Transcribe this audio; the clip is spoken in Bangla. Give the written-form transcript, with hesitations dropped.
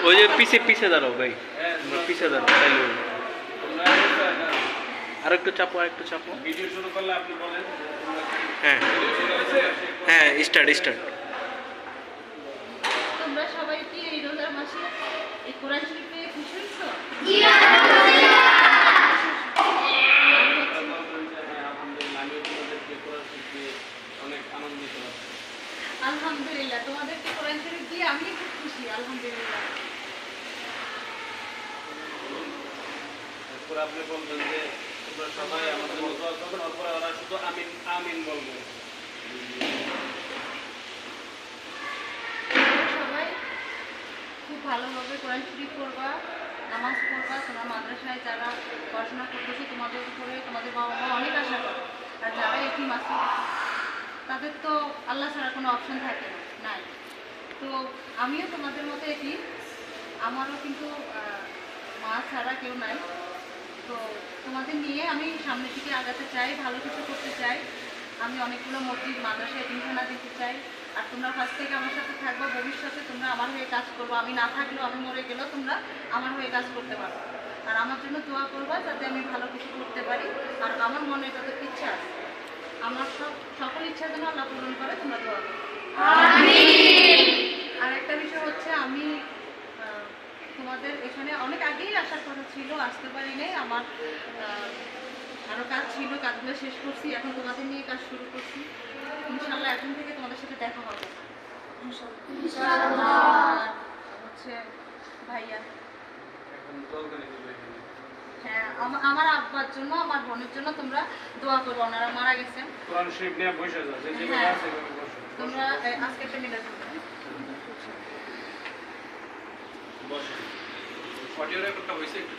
ওই যে পিছে পিছে দাঁড়াও ভাই, পিছে দাঁড়াও তাইলে আর একটু চাপো, আর একটু চাপো। ভিডিও শুরু করলে আপনি বলেন। হ্যাঁ হ্যাঁ, স্টার্ট স্টার্ট। তোমরা সবাই কি এই রোজার মাসে এই কোরআন শরীফ পেয়ে খুশি হয়েছো? আলহামদুলিল্লাহ, তোমাদেরকে কোরআন শরীফ দিয়ে আমি খুব খুশি, আলহামদুলিল্লাহ। আপনি বলবেন যে তোমরা সবাই আমাদের জন্য দোয়া করবেন, অপরে ওরা শুধু আমিন আমিন বলবেন। সবাই খুব ভালোভাবে কোরআন শরীফ পড়বা, নামাজ পড়বা। তোমার মাদ্রাসায় যারা পড়াশোনা করতেছে তোমাদের উপরে তোমাদের বাবা মা অনেক আশা করে, আর যারা এতিম আছে তাদের তো আল্লাহ ছাড়া কোনো অপশন থাকে না, নাই। তো আমিও তোমাদের মতো এতিম, আমারও কিন্তু মা ছাড়া কেউ নাই। তো তোমাদের নিয়ে আমি সামনের দিকে আগাতে চাই, ভালো কিছু করতে চাই। আমি অনেকগুলো মসজিদ মাদ্রাসা এতিমখানা দিতে চাই। আর তোমরা ফার্স্ট থেকে আমার সাথে থাকবো, ভবিষ্যতে তোমরা আমার হয়ে কাজ করবো। আমি না থাকলেও, আমি মরে গেলেও তোমরা আমার হয়ে কাজ করতে পারো। আর আমার জন্য দোয়া করবা যাতে আমি ভালো কিছু করতে পারি। আর আমার মনে যত ইচ্ছা আছে, আমার সকল ইচ্ছা যেন আল্লাহ পূরণ করে, তোমরা দোয়া করো। আর একটা বিষয় হচ্ছে, আমি তোমাদের এখানে অনেক আগেই আসার কথা ছিল, আসতে পারি নাই। আমার আরও কাজ ছিল, কাজগুলো শেষ করছি, এখন তোমাদের নিয়ে কাজ শুরু করছি। ইনশাল্লাহ এখন থেকে তোমাদের সাথে দেখা হবে। আর হচ্ছে ভাইয়া, হ্যাঁ, আমার আব্বার জন্য, আমার বোনের জন্য তোমরা দোয়া করবো, ওনারা মারা গেছেন। তোমরা আজকে একটা মিলাদ করবে। অডিও রেকর্ডটা হয়েছে একটু